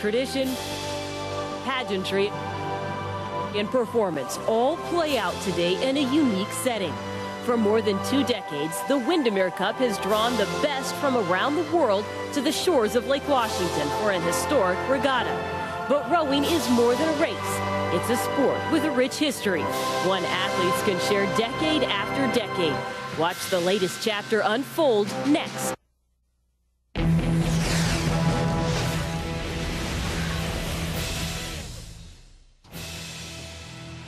tradition, pageantry, and performance all play out today in a unique setting. For more than 2 decades, the Windermere Cup has drawn the best from around the world to the shores of Lake Washington for an historic regatta. But rowing is more than a race. It's a sport with a rich history, one athletes can share decade after decade. Watch the latest chapter unfold next.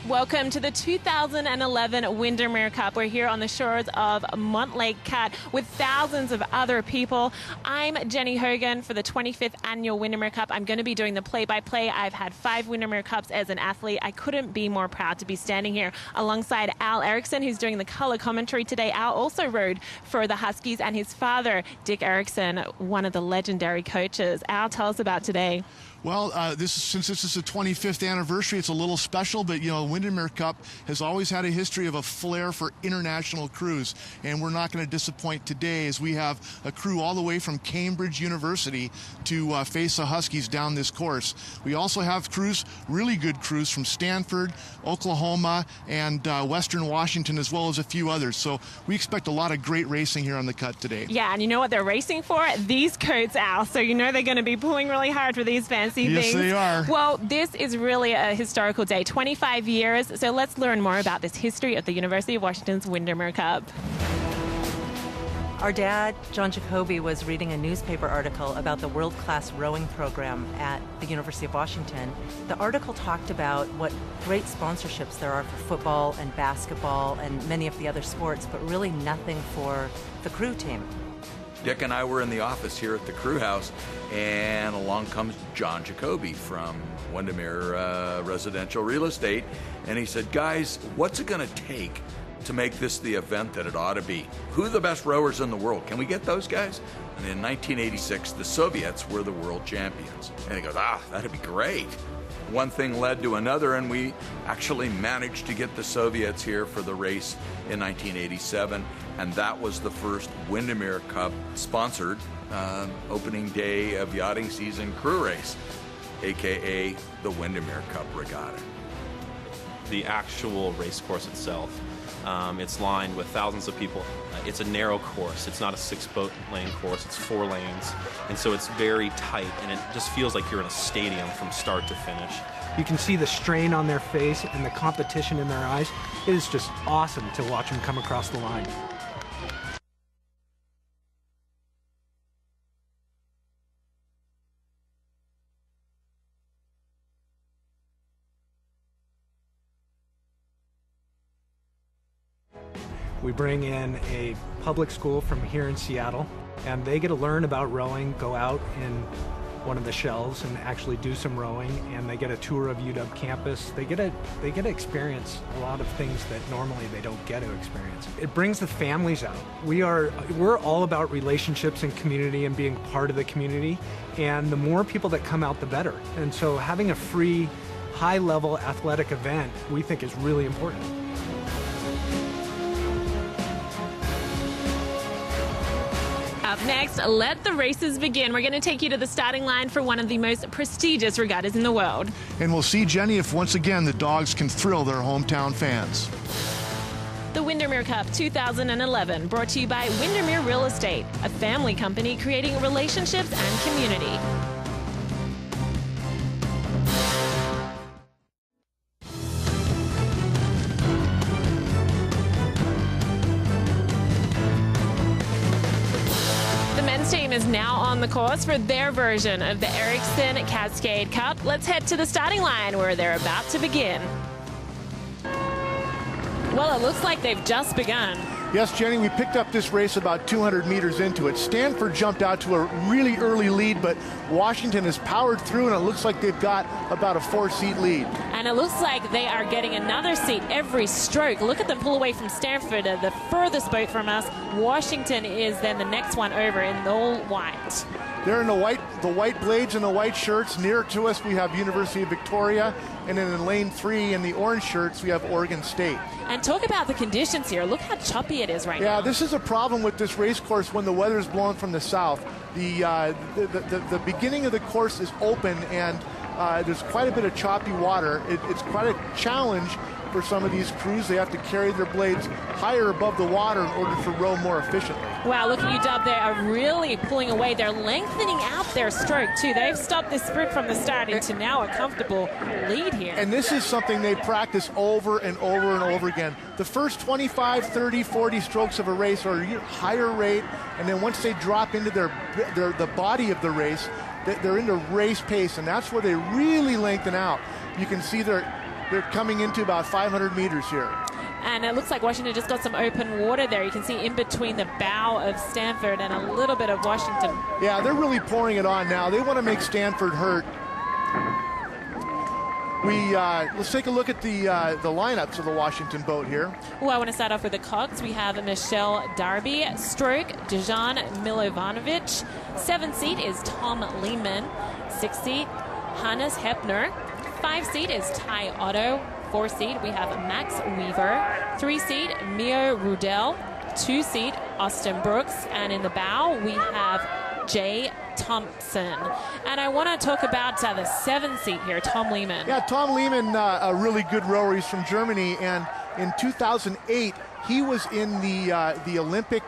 Welcome to the 2011 Windermere Cup. We're here on the shores of Montlake Cat with thousands of other people. I'm Jenny Hogan for the 25th Annual Windermere Cup. I'm going to be doing the play-by-play. I've had 5 Windermere Cups as an athlete. I couldn't be more proud to be standing here alongside Al Erickson, who's doing the color commentary today. Al also rowed for the Huskies, and his father, Dick Erickson, one of the legendary coaches. Al, tell us about today. Well, since this is the 25th anniversary, it's a little special, but, you know, Windermere Cup has always had a history of a flair for international crews, and we're not going to disappoint today as we have a crew all the way from Cambridge University to face the Huskies down this course. We also have crews, really good crews from Stanford, Oklahoma, and Western Washington, as well as a few others. So we expect a lot of great racing here on the cut today. Yeah, and you know what they're racing for? These coats, Al. So you know they're going to be pulling really hard for these fans. Yes, things. they are. Well, this is really a historical day, 25 years. So let's learn more about this history of the University of Washington's Windermere Cup. Our dad, John Jacoby, was reading a newspaper article about the world-class rowing program at the University of Washington. The article talked about what great sponsorships there are for football and basketball and many of the other sports, but really nothing for the crew team. Dick and I were in the office here at the crew house, and along comes John Jacoby from Windermere Residential Real Estate, and he said, guys, what's it going to take to make this the event that it ought to be? Who are the best rowers in the world? Can we get those guys? And in 1986, the Soviets were the world champions. And he goes, that'd be great. One thing led to another, and we actually managed to get the Soviets here for the race in 1987, and that was the first Windermere Cup sponsored opening day of yachting season crew race, aka the Windermere Cup Regatta. The actual race course itself, it's lined with thousands of people. It's a narrow course. It's not a 6-boat lane course. It's 4 lanes. And so it's very tight, and it just feels like you're in a stadium from start to finish. You can see the strain on their face and the competition in their eyes. It is just awesome to watch them come across the line. We bring in a public school from here in Seattle, and they get to learn about rowing, go out in one of the shells and actually do some rowing, and they get a tour of UW campus. They get to experience a lot of things that normally they don't get to experience. It brings the families out. We're all about relationships and community and being part of the community, and the more people that come out, the better. And so having a free, high-level athletic event, we think is really important. Up next, let the races begin. We're going to take you to the starting line for one of the most prestigious regattas in the world. And we'll see, Jenny, if once again the dogs can thrill their hometown fans. The Windermere Cup 2011, brought to you by Windermere Real Estate, a family company creating relationships and community. Team is now on the course for their version of the Erickson Cascade Cup. Let's head to the starting line where they're about to begin. Well, it looks like they've just begun. Yes, Jenny, we picked up this race about 200 meters into it. Stanford jumped out to a really early lead, but Washington has powered through, and it looks like they've got about a 4-seat lead. And it looks like they are getting another seat every stroke. Look at them pull away from Stanford, the furthest boat from us. Washington is then the next one over in all white. They're in the white blades and the white shirts. Near to us, we have University of Victoria. And then in lane 3 in the orange shirts, we have Oregon State. And talk about the conditions here. Look how choppy it is right now. Yeah, this is a problem with this race course when the weather is blowing from the south. The beginning of the course is open, and there's quite a bit of choppy water. It's quite a challenge for some of these crews. They have to carry their blades higher above the water in order to row more efficiently. Wow, look at UW. They are really pulling away. They're lengthening out their stroke, too. They've stopped this sprint from the start into now a comfortable lead here. And this is something they practice over and over and over again. The first 25, 30, 40 strokes of a race are a higher rate, and then once they drop into the body of the race, they're into race pace, and that's where they really lengthen out. You can see they're coming into about 500 meters here. And it looks like Washington just got some open water there. You can see in between the bow of Stanford and a little bit of Washington. Yeah, they're really pouring it on now. They want to make Stanford hurt. Let's take a look at the lineups of the Washington boat here. Well, I want to start off with the cogs. We have Michelle Darby, stroke Dejan Milovanovic. 7th seat is Tom Lehman. 6th seat, Hannes Hepner. 5th seat is Ty Otto. 4th seat, we have Max Weaver. 3rd seat, Mio Rudel. 2nd seat, Austin Brooks. And in the bow, we have Jay Thompson. And I want to talk about the 7th seat here, Tom Lehman. Yeah, Tom Lehman, a really good rower. He's from Germany, and in 2008, he was in the Olympics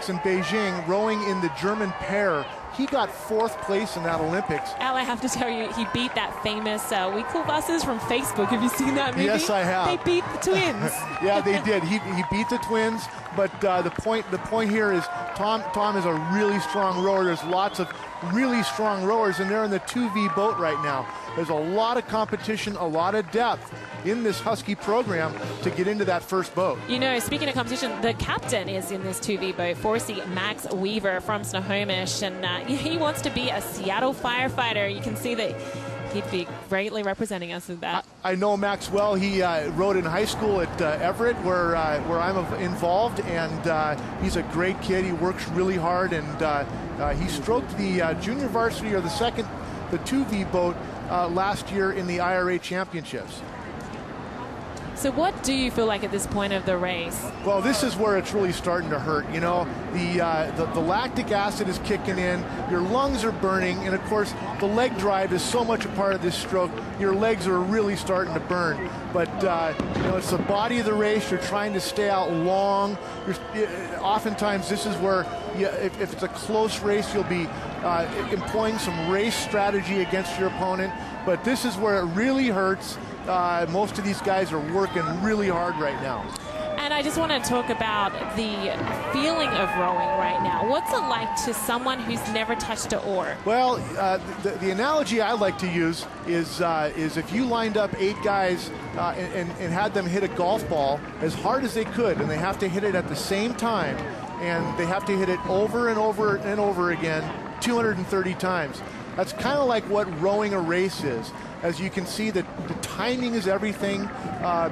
in Beijing, rowing in the German pair. He got 4th place in that Olympics. Al, I have to tell you, he beat that famous We Cool Buses from Facebook. Have you seen that movie? Yes, I have. They beat the twins. Yeah, they did. He beat the twins, but the point here is Tom is a really strong rower. There's lots of really strong rowers, and they're in the 2V boat right now. There's a lot of competition, a lot of depth in this Husky program to get into that first boat. You know, speaking of competition, the captain is in this 2V boat, 4th seat Max Weaver from Snohomish, and he wants to be a Seattle firefighter. You can see that he'd be greatly representing us with that. I know Max well. He rowed in high school at Everett, where I'm involved, and he's a great kid. He works really hard, and he stroked the junior varsity or the 2V boat last year in the IRA championships. So what do you feel like at this point of the race? Well, this is where it's really starting to hurt. You know, the lactic acid is kicking in, your lungs are burning, and of course the leg drive is so much a part of this stroke. Your legs are really starting to burn. But you know, it's the body of the race. You're trying to stay out long. Oftentimes this is where if it's a close race, you'll be employing some race strategy against your opponent. But this is where it really hurts. Most of these guys are working really hard right now. And I just want to talk about the feeling of rowing right now. What's it like to someone who's never touched an oar? Well, the analogy I like to use is if you lined up 8 guys and had them hit a golf ball as hard as they could, and they have to hit it at the same time, and they have to hit it over and over and over again 230 times. That's kind of like what rowing a race is. As you can see, the timing is everything.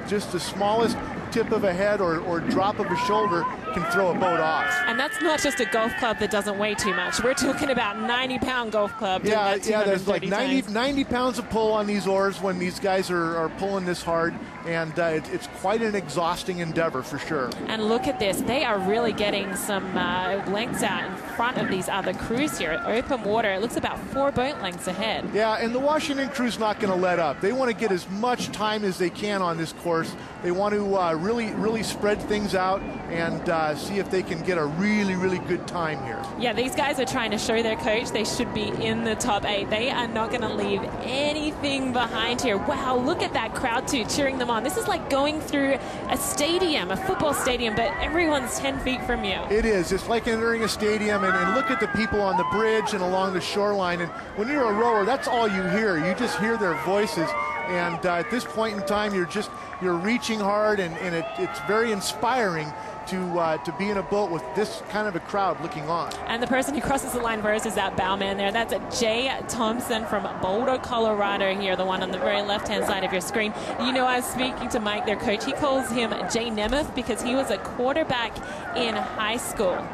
Just the smallest tip of a head or drop of a shoulder can throw a boat off. And that's not just a golf club that doesn't weigh too much. We're talking about 90-pound golf club. Yeah, there's like 90 pounds of pull on these oars when these guys are pulling this hard, and it's quite an exhausting endeavor for sure. And look at this. They are really getting some lengths out in front of these other crews here. Open water. It looks about 4 boat lengths ahead. Yeah, and the Washington crew's not going to let up. They want to get as much time as they can on this course. They want to really spread things out and see if they can get a really good time here. Yeah, these guys are trying to show their coach they should be in the top 8. They are not going to leave anything behind here. Wow, look at that crowd too, cheering them on. This is like going through a stadium, a football stadium, but everyone's 10 feet from you. It is. It's like entering a stadium, and look at the people on the bridge and along the shoreline. And when you're a rower, that's all you hear. You just hear their voices. And at this point in time, you're reaching hard, and it's very inspiring to be in a boat with this kind of a crowd looking on. And the person who crosses the line first is that bowman there. That's Jay Thompson from Boulder, Colorado here, the one on the very left-hand side of your screen. You know, I was speaking to Mike, their coach. He calls him Jay Nemeth because he was a quarterback in high school.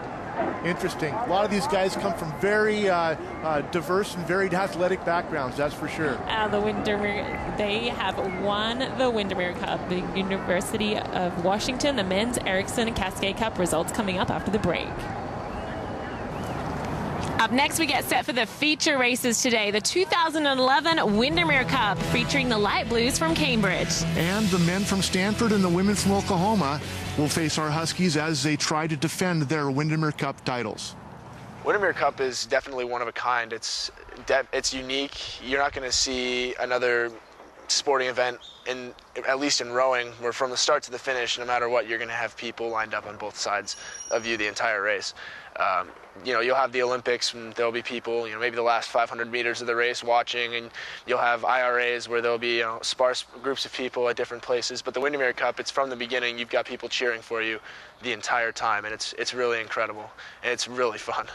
Interesting. A lot of these guys come from very diverse and very athletic backgrounds, that's for sure. The Windermere, they have won the Windermere Cup, the University of Washington, the men's Ericsson Cascade Cup. Results coming up after the break. Up next, we get set for the feature races today. The 2011 Windermere Cup featuring the Light Blues from Cambridge. And the men from Stanford and the women from Oklahoma will face our Huskies as they try to defend their Windermere Cup titles. Windermere Cup is definitely one of a kind. It's unique. You're not going to see another sporting event, at least in rowing, where from the start to the finish, no matter what, you're going to have people lined up on both sides of you the entire race. You'll have the Olympics, and there'll be people, maybe the last 500 meters of the race watching, and you'll have IRAs where there'll be, sparse groups of people at different places. But the Windermere Cup, it's from the beginning. You've got people cheering for you the entire time, and it's really incredible, and it's really fun.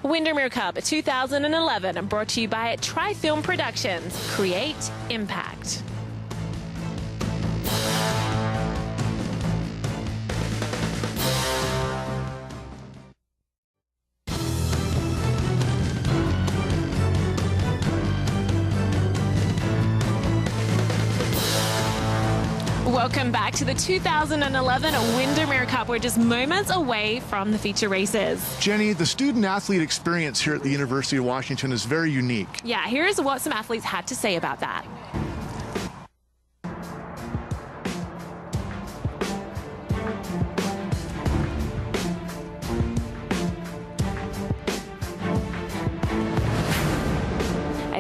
Windermere Cup 2011, brought to you by Tri-Film Productions. Create Impact. Welcome back to the 2011 Windermere Cup. We're just moments away from the feature races. Jenny, the student-athlete experience here at the University of Washington is very unique. Yeah, here's what some athletes had to say about that.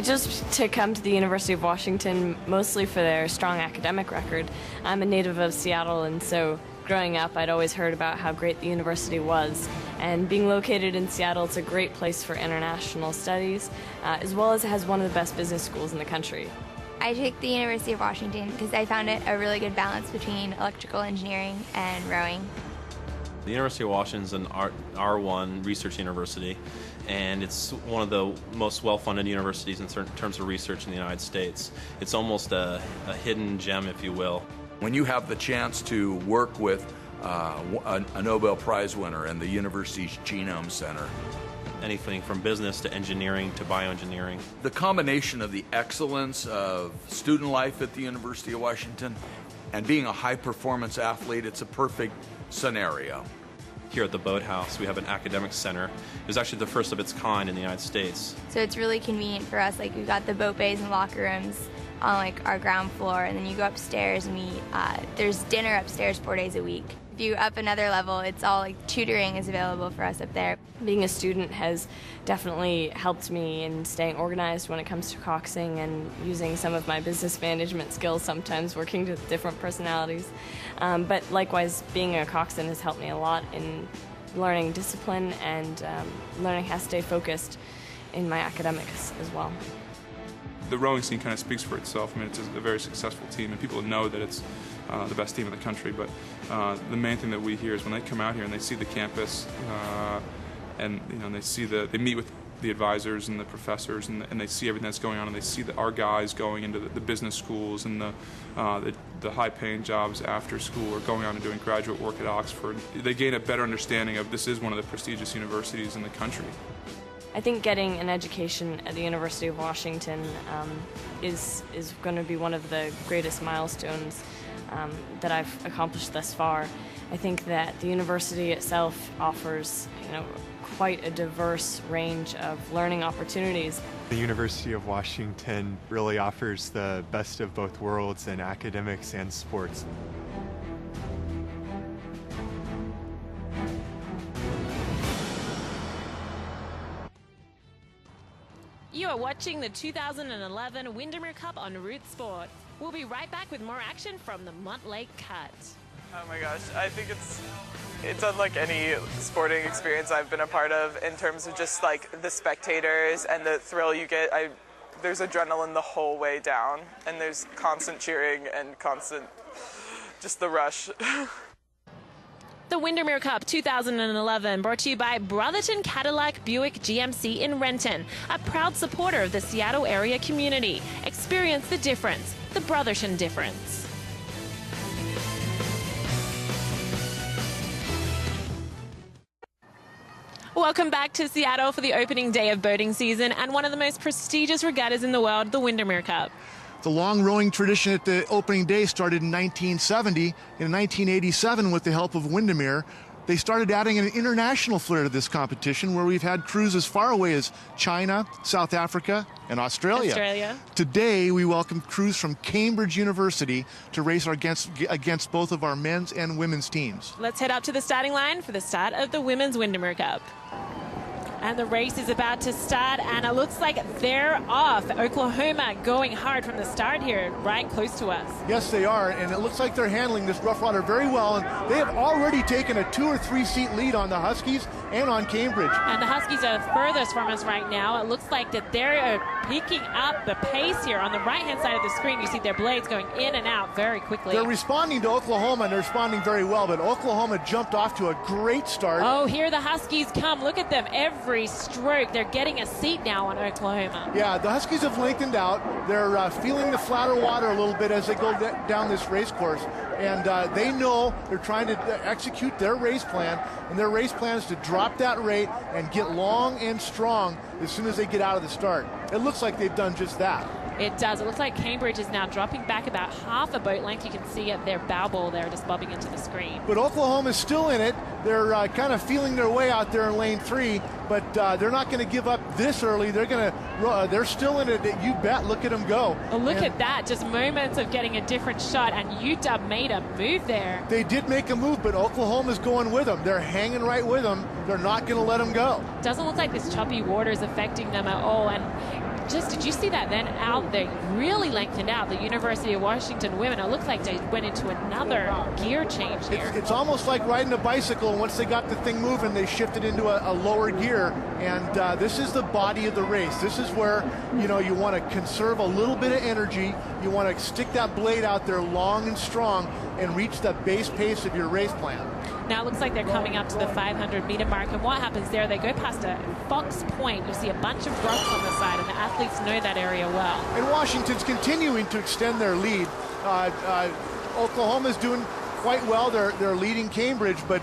Just to come to the University of Washington mostly for their strong academic record. I'm a native of Seattle, and so growing up I'd always heard about how great the university was. And being located in Seattle, it's a great place for international studies, as well as it has one of the best business schools in the country. I picked the University of Washington because I found it a really good balance between electrical engineering and rowing. The University of Washington is an R1 research university, and it's one of the most well-funded universities in terms of research in the United States. It's almost a hidden gem, if you will. When you have the chance to work with a Nobel Prize winner and the university's Genome Center, anything from business to engineering to bioengineering. The combination of the excellence of student life at the University of Washington and being a high-performance athlete, it's a perfect scenario. Here at the Boathouse, we have an academic center. It was actually the first of its kind in the United States. So it's really convenient for us. Like, we've got the boat bays and locker rooms on our ground floor, and then you go upstairs and there's dinner upstairs 4 days a week. If you up another level, it's all tutoring is available for us up there. Being a student has definitely helped me in staying organized when it comes to coxing and using some of my business management skills, sometimes working with different personalities. But likewise, being a coxswain has helped me a lot in learning discipline and learning how to stay focused in my academics as well. The rowing scene kind of speaks for itself. I mean, it's a very successful team, and people know that it's the best team in the country. But the main thing that we hear is when they come out here and they see the campus, and they meet with the advisors and the professors, and they see everything that's going on, and they see our guys going into the business schools and the high-paying jobs after school, or going on and doing graduate work at Oxford. They gain a better understanding of this is one of the prestigious universities in the country. I think getting an education at the University of Washington is going to be one of the greatest milestones that I've accomplished thus far. I think that the university itself offers, quite a diverse range of learning opportunities. The University of Washington really offers the best of both worlds in academics and sports. You are watching the 2011 Windermere Cup on Root Sport. We'll be right back with more action from the Montlake Cut. Oh my gosh, I think it's unlike any sporting experience I've been a part of in terms of just the spectators and the thrill you get. There's adrenaline the whole way down, and there's constant cheering and constant just the rush. The Windermere Cup 2011, brought to you by Brotherton Cadillac Buick GMC in Renton, a proud supporter of the Seattle area community. Experience the difference, the Brotherton difference. Welcome back to Seattle for the opening day of boating season and one of the most prestigious regattas in the world, the Windermere Cup. The long rowing tradition at the opening day started in 1970. In 1987, with the help of Windermere, they started adding an international flair to this competition, where we've had crews as far away as China, South Africa, and Australia. Today, we welcome crews from Cambridge University to race against both of our men's and women's teams. Let's head up to the starting line for the start of the Women's Windermere Cup. And the race is about to start, and it looks like they're off. Oklahoma going hard from the start here, right close to us. Yes, they are, and it looks like they're handling this rough water very well, and they have already taken a 2 or 3 seat lead on the Huskies and on Cambridge. And the Huskies are furthest from us right now. It looks like that they're picking up the pace here. On the right-hand side of the screen, you see their blades going in and out very quickly. They're responding to Oklahoma, and they're responding very well, but Oklahoma jumped off to a great start. Oh, here the Huskies come. Look at them. Every stroke, they're getting a seat now on Oklahoma. Yeah, the Huskies have lengthened out. They're feeling the flatter water a little bit as they go down this race course. And they know they're trying to execute their race plan, and their race plan is to drop that rate and get long and strong as soon as they get out of the start. It looks like they've done just that. It does. It looks like Cambridge is now dropping back about half a boat length. You can see at their bow ball there just bobbing into the screen. But Oklahoma's still in it. They're kind of feeling their way out there in lane 3, but they're not going to give up this early. They're still in it. You bet. Look at them go. Well, look at that. Just moments of getting a different shot, and UW made a move there. They did make a move, but Oklahoma's going with them. They're hanging right with them. They're not going to let them go. Doesn't look like this choppy water is affecting them at all. And just, did you see that then out there really lengthened out? The University of Washington women, it looks like they went into another gear change here. It's almost like riding a bicycle. Once they got the thing moving, they shifted into a lower gear, and this is the body of the race. This is where, you want to conserve a little bit of energy. You want to stick that blade out there long and strong and reach the base pace of your race plan. Now it looks like they're coming up to the 500-meter mark, and what happens there, they go past a Fox Point. You'll see a bunch of rocks on the side, and the athletes know that area well. And Washington's continuing to extend their lead. Oklahoma's doing quite well. They're leading Cambridge, but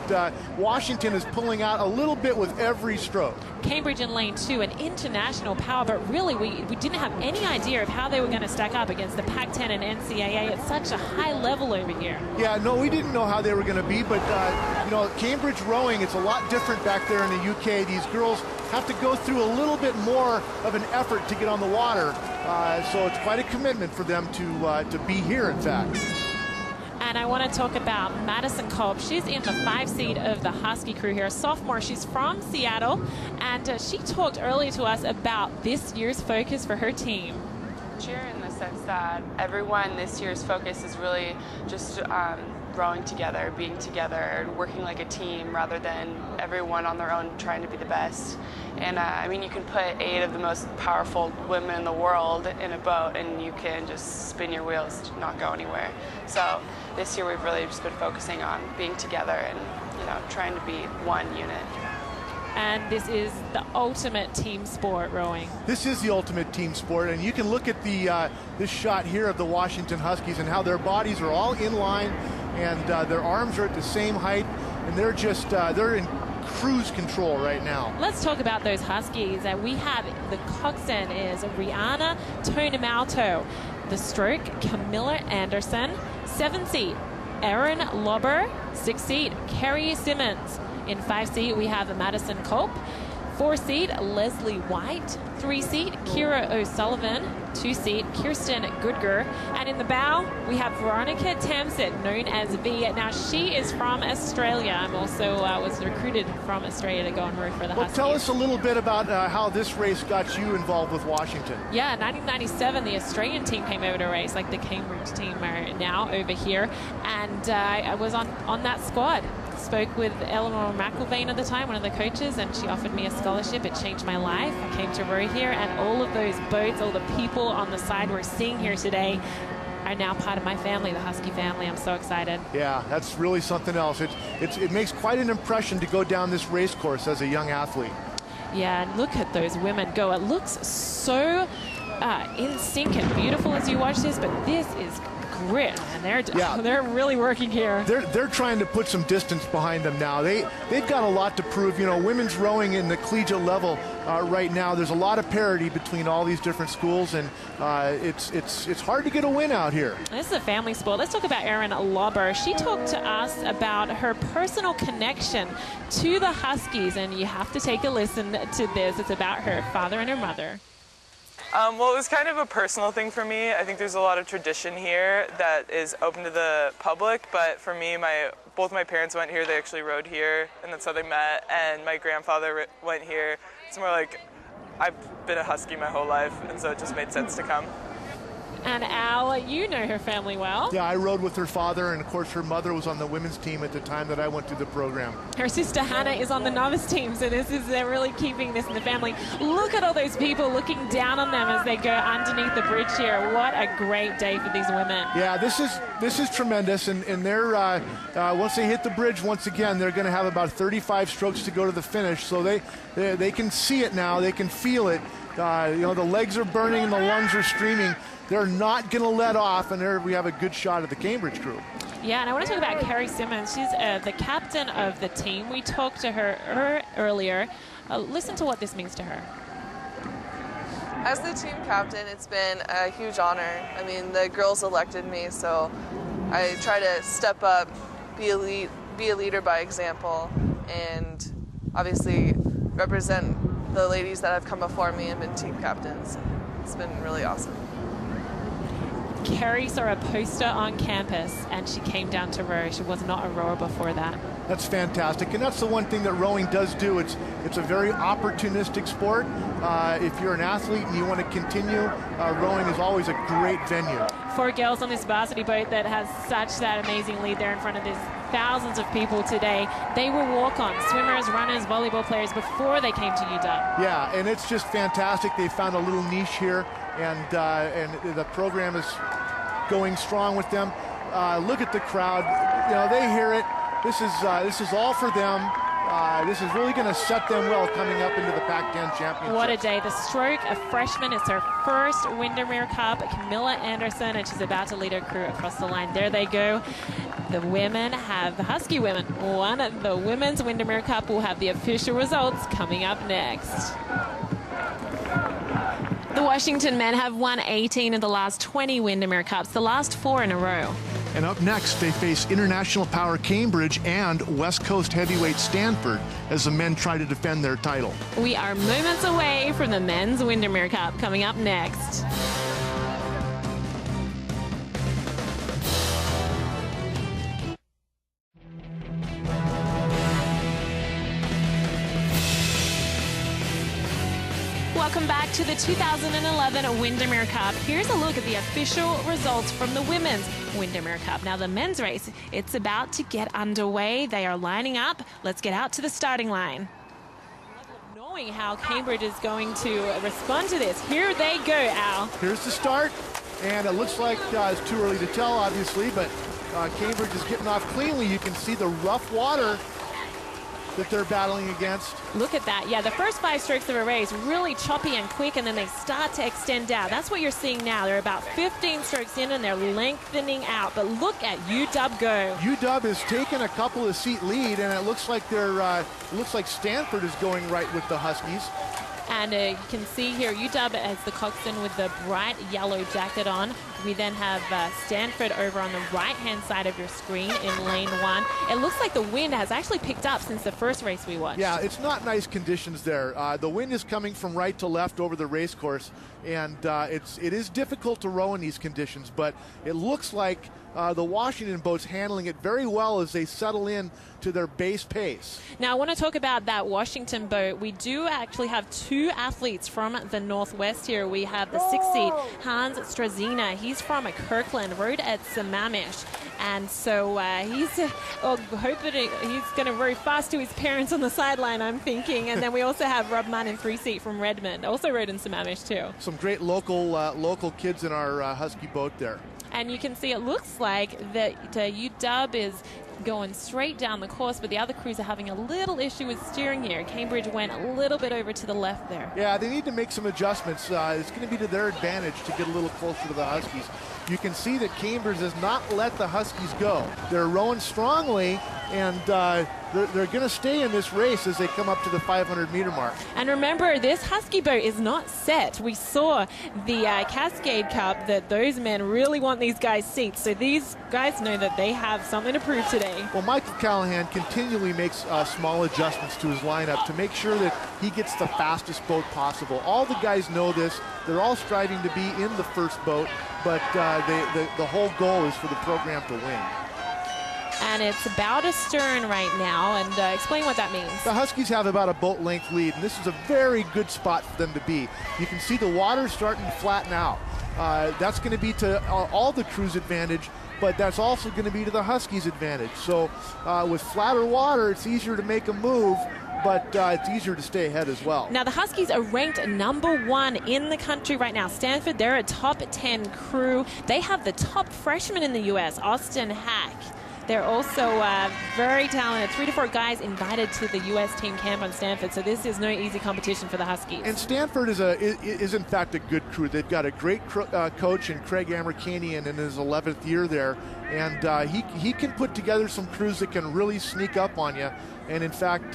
Washington is pulling out a little bit with every stroke. Cambridge in lane 2, an international power, but really we didn't have any idea of how they were going to stack up against the Pac-10 and NCAA at such a high level over here. Yeah, no, we didn't know how they were going to be, but Cambridge rowing, it's a lot different back there in the UK. These girls have to go through a little bit more of an effort to get on the water, so it's quite a commitment for them to be here, in fact. And I want to talk about Madison Culp. She's in the 5 seat of the Husky crew here, a sophomore. She's from Seattle, and she talked earlier to us about this year's focus for her team. Cheer in the sense that everyone this year's focus is really just rowing together, being together, working like a team rather than everyone on their own trying to be the best. And I mean, you can put 8 of the most powerful women in the world in a boat and you can just spin your wheels to not go anywhere. So this year we've really just been focusing on being together and trying to be one unit. And this is the ultimate team sport, rowing. This is the ultimate team sport, and you can look at this shot here of the Washington Huskies and how their bodies are all in line, and their arms are at the same height, and they're just they're in cruise control right now. Let's talk about those Huskies. We have the coxswain is Rihanna Tonemato, the stroke Camilla Anderson, 7 seat Erin Lobber, 6 seat Kerry Simmons. In 5 seat, we have Madison Culp. 4 seat, Leslie White. 3 seat, Kira O'Sullivan. 2 seat, Kirsten Goodger. And in the bow, we have Veronica Tamsit, known as V. Now, she is from Australia. I'm also was recruited from Australia to go and row for the Huskies. Tell us a little bit about how this race got you involved with Washington. Yeah, 1997, the Australian team came over to race, like the Cambridge team are now over here. And I was on that squad. Spoke with Eleanor McIlvain at the time, one of the coaches, and she offered me a scholarship. It changed my life. I came to row here, and all of those boats, all the people on the side we're seeing here today are now part of my family, the Husky family. I'm so excited. Yeah, that's really something else. It makes quite an impression to go down this race course as a young athlete. Yeah, and look at those women go. It looks so in sync and beautiful as you watch this, but this is grit, and they're really working here. They're trying to put some distance behind them now. They've got a lot to prove. You know, women's rowing in the collegiate level right now, there's a lot of parity between all these different schools, and it's hard to get a win out here. This is a family sport. Let's talk about Erin Lobber. She talked to us about her personal connection to the Huskies, and you have to take a listen to this. It's about her father and her mother. Well, it was kind of a personal thing for me. I think there's a lot of tradition here that is open to the public, but for me, both my parents went here. They actually rowed here, and that's how they met, and my grandfather went here. It's more like I've been a Husky my whole life, and so it just made sense to come. And Al, you know her family well. Yeah, I rowed with her father, and of course her mother was on the women's team at the time that I went through the program. Her sister Hannah is on the novice team, so they're really keeping this in the family. Look at all those people looking down on them as they go underneath the bridge here. What a great day for these women. Yeah, this is tremendous, and they're once they hit the bridge once again, they're going to have about 35 strokes to go to the finish. So they can see it now, they can feel it. You know, the legs are burning and the lungs are streaming. They're not going to let off, and there we have a good shot of the Cambridge crew. Yeah, and I want to talk about Kerry Simmons. She's the captain of the team. We talked to her earlier. Listen to what this means to her. As the team captain, it's been a huge honor. I mean, the girls elected me, so I try to step up, be a leader by example, and obviously represent the ladies that have come before me and been team captains. It's been really awesome. Kerry saw a poster on campus and she came down to row. She was not a rower before that. That's fantastic, and that's the one thing that rowing does do. It's a very opportunistic sport. If you're an athlete and you want to continue, rowing is always a great venue. 4 girls on this varsity boat that has such that amazing lead there in front of this thousands of people today. They were walk-ons, swimmers, runners, volleyball players before they came to UW. Yeah, and it's just fantastic. They found a little niche here, and the program is going strong with them. Look at the crowd. You know, they hear it. This is all for them. This is really going to set them well coming up into the Pac-10 championship. What a day. The stroke, a freshman. It's her first Windermere Cup. Camilla Anderson, and she's about to lead her crew across the line. There they go. The women have, the Husky women, won the Women's Windermere Cup. Will have the official results coming up next. The Washington men have won 18 of the last 20 Windermere Cups, the last 4 in a row. And up next, they face international power Cambridge and West Coast heavyweight Stanford as the men try to defend their title. We are moments away from the men's Windermere Cup coming up next. Welcome back to the 2011 Windermere Cup. Here's a look at the official results from the women's Windermere Cup. Now the men's race, it's about to get underway. They are lining up. Let's get out to the starting line. Knowing how Cambridge is going to respond to this. Here they go, Al. Here's the start, and it looks like it's too early to tell, obviously, but Cambridge is getting off cleanly. You can see the rough water that they're battling against. Look at that. Yeah, the first 5 strokes of a race, really choppy and quick, and then they start to extend out. That's what you're seeing now. They're about 15 strokes in, and they're lengthening out. But look at UW go. UW has taken a couple of seat lead, and it looks like Stanford is going right with the Huskies. And you can see here UW as the coxswain with the bright yellow jacket on. We then have Stanford over on the right-hand side of your screen in lane 1. It looks like the wind has actually picked up since the first race we watched. Yeah, it's not nice conditions there. The wind is coming from right to left over the race course, and it is difficult to row in these conditions, but it looks like the Washington boat's handling it very well as they settle in to their base pace. Now I want to talk about that Washington boat. We do actually have 2 athletes from the Northwest here. We have the 6th seed, Hans Strazina. He's from Kirkland, rode at Sammamish. And so he's hoping he's going to row fast to his parents on the sideline, I'm thinking. And then we also have Rob Munn in 3 seat from Redmond, also rode in Sammamish too. Some great local kids in our Husky boat there. And you can see it looks like that UW is going straight down the course, but the other crews are having a little issue with steering here. Cambridge went a little bit over to the left there. Yeah, they need to make some adjustments. It's going to be to their advantage to get a little closer to the Huskies. you can see that Cambridge has not let the Huskies go. They're rowing strongly, and they're going to stay in this race as they come up to the 500-meter mark. And remember, this Husky boat is not set. We saw the Cascade Cup that those men really want these guys' seats. So these guys know that they have something to prove today. Well, Michael Callahan continually makes small adjustments to his lineup to make sure that he gets the fastest boat possible. All the guys know this. They're all striving to be in the first boat, but the whole goal is for the program to win. And it's about astern right now, and explain what that means. The Huskies have about a boat length lead, and this is a very good spot for them to be. You can see the water starting to flatten out. That's going to be to all the crew's advantage, but that's also going to be to the Huskies' advantage. So with flatter water, it's easier to make a move, but it's easier to stay ahead as well. Now, the Huskies are ranked #1 in the country right now. Stanford, they're a top 10 crew. They have the top freshman in the U.S., Austin Hack. They're also very talented. 3 to 4 guys invited to the U.S. team camp on Stanford, so this is no easy competition for the Huskies. And Stanford is in fact a good crew. They've got a great coach in Craig Amerkanian in his 11th year there, and he can put together some crews that can really sneak up on you, and in fact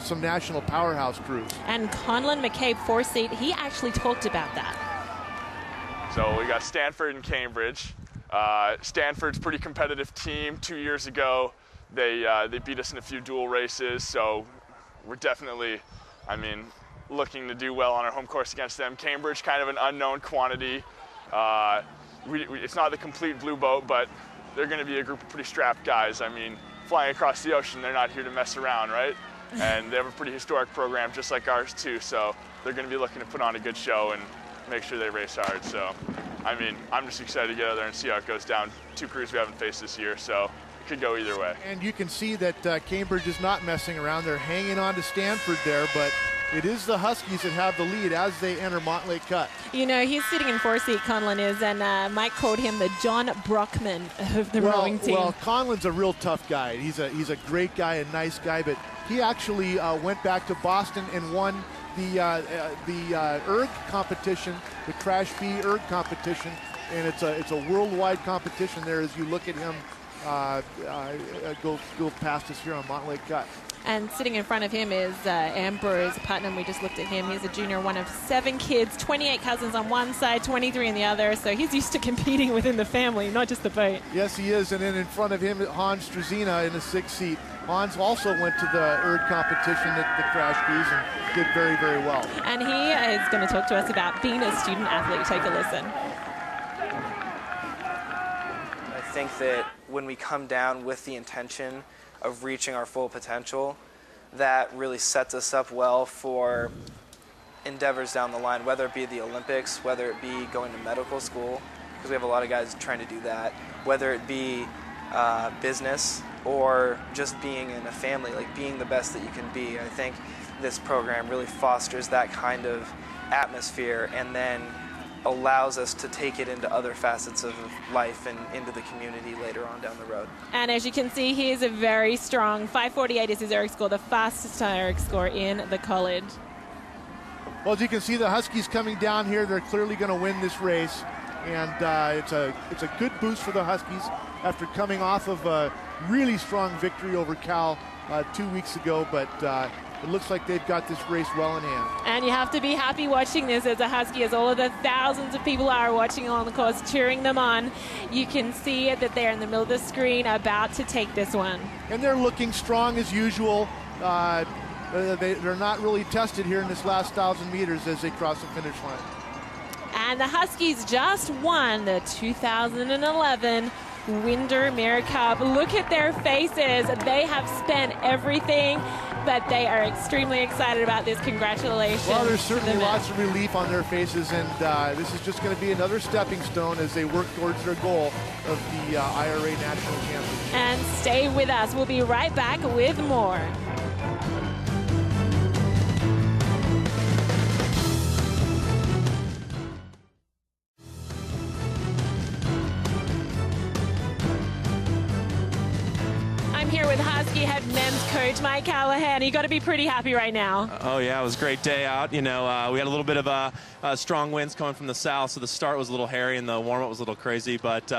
some national powerhouse crews. And Conlon McCabe, 4-seat, he actually talked about that. So we got Stanford and Cambridge. Stanford's a pretty competitive team. 2 years ago, they beat us in a few dual races, so we're definitely, looking to do well on our home course against them. Cambridge, kind of an unknown quantity. It's not the complete blue boat, but they're going to be a group of pretty strapped guys. Flying across the ocean, they're not here to mess around, right? And they have a pretty historic program, just like ours too, so they're going to be looking to put on a good show and make sure they race hard. So, I'm just excited to get out there and see how it goes down. 2 crews we haven't faced this year, so it could go either way. And you can see that Cambridge is not messing around. They're hanging on to Stanford there, but it is the Huskies that have the lead as they enter Montlake Cut. You know, he's sitting in 4-seat, Conlon is, and Mike called him the John Brockman of the rowing team. Well, Conlon's a real tough guy. He's a great guy, a nice guy, but he actually went back to Boston and won the erg competition, the Crash B erg competition, and it's a worldwide competition there as you look at him go past us here on Montlake Cut. And sitting in front of him is Ambrose Putnam. We just looked at him. He's a junior, one of 7 kids, 28 cousins on one side, 23 on the other. So he's used to competing within the family, not just the boat. Yes, he is. And then in front of him, Hans Struzina in the 6th seat. Hans also went to the erg competition at the Crash Bees and did very, very well. And he is going to talk to us about being a student athlete. Take a listen. I think that when we come down with the intention of reaching our full potential, that really sets us up well for endeavors down the line, whether it be the Olympics, whether it be going to medical school, because we have a lot of guys trying to do that, whether it be business or just being in a family, like being the best that you can be. I think this program really fosters that kind of atmosphere and then allows us to take it into other facets of life and into the community later on down the road. And as you can see, he is a very strong 5:48 is his erg score, the fastest erg score in the college. Well, as you can see, the Huskies coming down here, they're clearly going to win this race, and it's a good boost for the Huskies after coming off of a really strong victory over Cal 2 weeks ago, but it looks like they've got this race well in hand. And you have to be happy watching this as a Husky, as all of the thousands of people are watching on the course, cheering them on. You can see that they're in the middle of the screen about to take this one. And they're looking strong as usual. They're not really tested here in this last 1,000 meters as they cross the finish line. And the Huskies just won the 2011 Windermere Cup. Look at their faces. They have spent everything, but they are extremely excited about this. Congratulations. Well, there's certainly lots of relief on their faces, and this is just going to be another stepping stone as they work towards their goal of the IRA National Championship. And stay with us. We'll be right back with more. Husky head men's coach, Mike Callahan. You got to be pretty happy right now. Oh, yeah, it was a great day out. You know, we had a little bit of strong winds coming from the south, so the start was a little hairy and the warm-up was a little crazy, but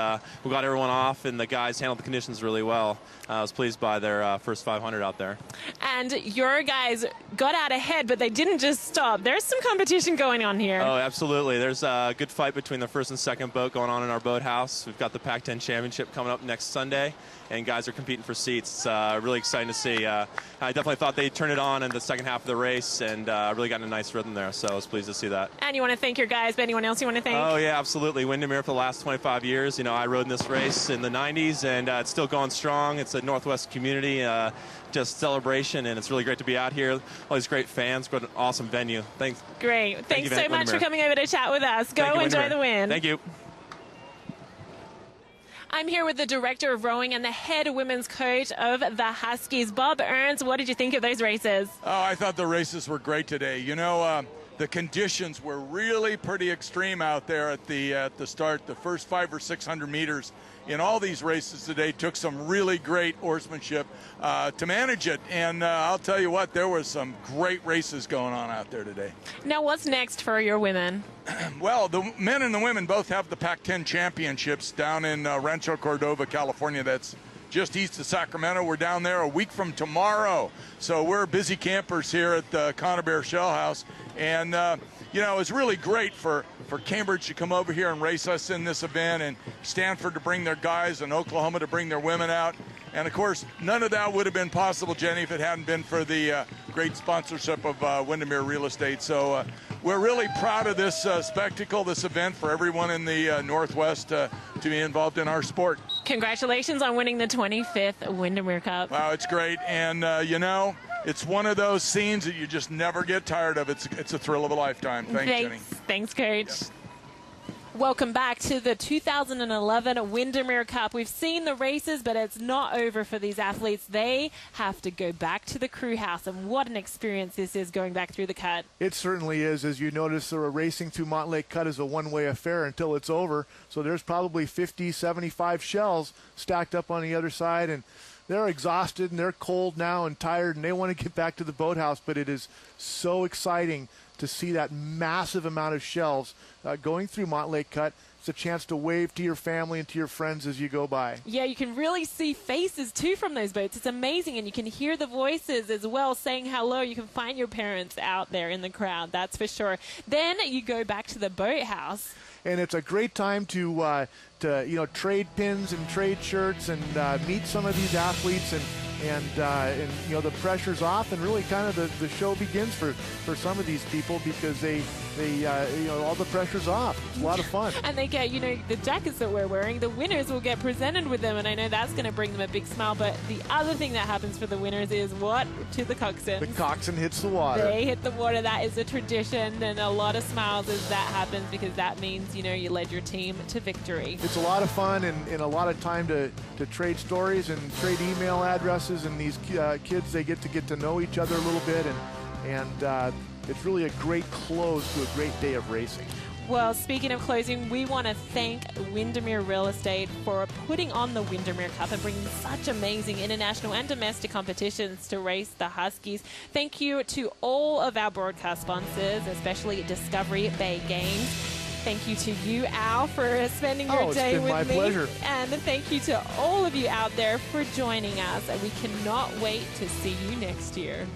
we got everyone off, and the guys handled the conditions really well. I was pleased by their first 500 out there. And your guys got out ahead, but they didn't just stop. There's some competition going on here. Oh, absolutely. There's a good fight between the first and second boat going on in our boathouse. We've got the Pac-10 Championship coming up next Sunday, and guys are competing for seats. It's really exciting to see. I definitely thought they'd turn it on in the second half of the race, and really got in a nice rhythm there, so I was pleased to see that. And you want to thank your guys, but anyone else you want to thank? Oh, yeah, absolutely. Windermere for the last 25 years. You know, I rode in this race in the 90s, and it's still going strong. It's a Northwest community just celebration, and it's really great to be out here. All these great fans, but an awesome venue. Thanks. Great. Thanks so much for coming over to chat with us. Go enjoy the win. Thank you. I'm here with the director of rowing and the head women's coach of the Huskies, Bob Ernst. What did you think of those races? Oh, I thought the races were great today. You know, the conditions were really pretty extreme out there at the start. The first 500 or 600 meters in all these races today took some really great oarsmanship to manage it. And I'll tell you what, there was some great races going on out there today. Now, what's next for your women? Well, the men and the women both have the Pac-10 championships down in Rancho Cordova, California. That's just east of Sacramento. We're down there a week from tomorrow. So we're busy campers here at the Conibear Shell House. And, you know, it's really great for Cambridge to come over here and race us in this event, and Stanford to bring their guys, and Oklahoma to bring their women out. And, of course, none of that would have been possible, Jenny, if it hadn't been for the great sponsorship of Windermere Real Estate. So we're really proud of this spectacle, this event, for everyone in the Northwest to be involved in our sport. Congratulations on winning the 25th Windermere Cup. Wow, it's great. And, you know, it's one of those scenes that you just never get tired of. It's a thrill of a lifetime. Thanks, Jenny. Thanks, Coach. Yep. Welcome back to the 2011 Windermere Cup. We've seen the races, but it's not over for these athletes. They have to go back to the crew house, and what an experience this is going back through the cut. It certainly is. As you notice, the racing through Montlake Cut is a one-way affair until it's over. So there's probably 50, 75 shells stacked up on the other side, and they're exhausted and they're cold now and tired, and they want to get back to the boathouse. But it is so exciting to see that massive amount of shells going through Montlake Cut. It's a chance to wave to your family and to your friends as you go by. Yeah, you can really see faces too from those boats. It's amazing, and you can hear the voices as well saying hello. You can find your parents out there in the crowd, that's for sure. Then you go back to the boathouse. And it's a great time to trade pins and trade shirts and meet some of these athletes, and you know, the pressure's off, and really kind of the show begins for some of these people, because they all the pressure's off. It's a lot of fun. And they get, you know, the jackets that we're wearing, the winners will get presented with them, and I know that's going to bring them a big smile. But the other thing that happens for the winners is what? To the coxswain. The coxswain hits the water. They hit the water. That is a tradition, and a lot of smiles as that happens, because that means, you know, you led your team to victory. It's a lot of fun, and a lot of time to trade stories and trade email addresses, and these kids, they get to know each other a little bit, and it's really a great close to a great day of racing. Well, speaking of closing, we want to thank Windermere Real Estate for putting on the Windermere Cup and bringing such amazing international and domestic competitions to race the Huskies. Thank you to all of our broadcast sponsors, especially Discovery Bay Games. Thank you to you, Al, for spending your day with me. It's been my pleasure. And thank you to all of you out there for joining us. And we cannot wait to see you next year.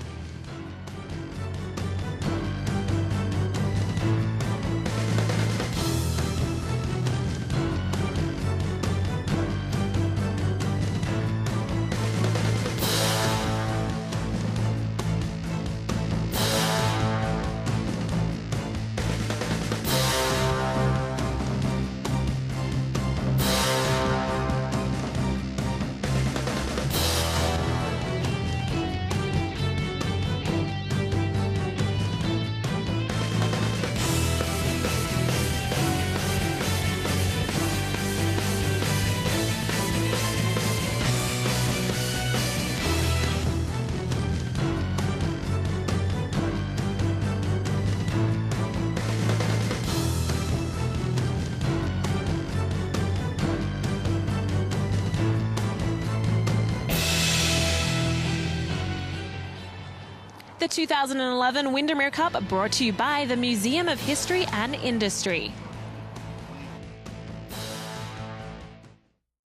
the 2011 Windermere Cup, brought to you by the Museum of History and Industry.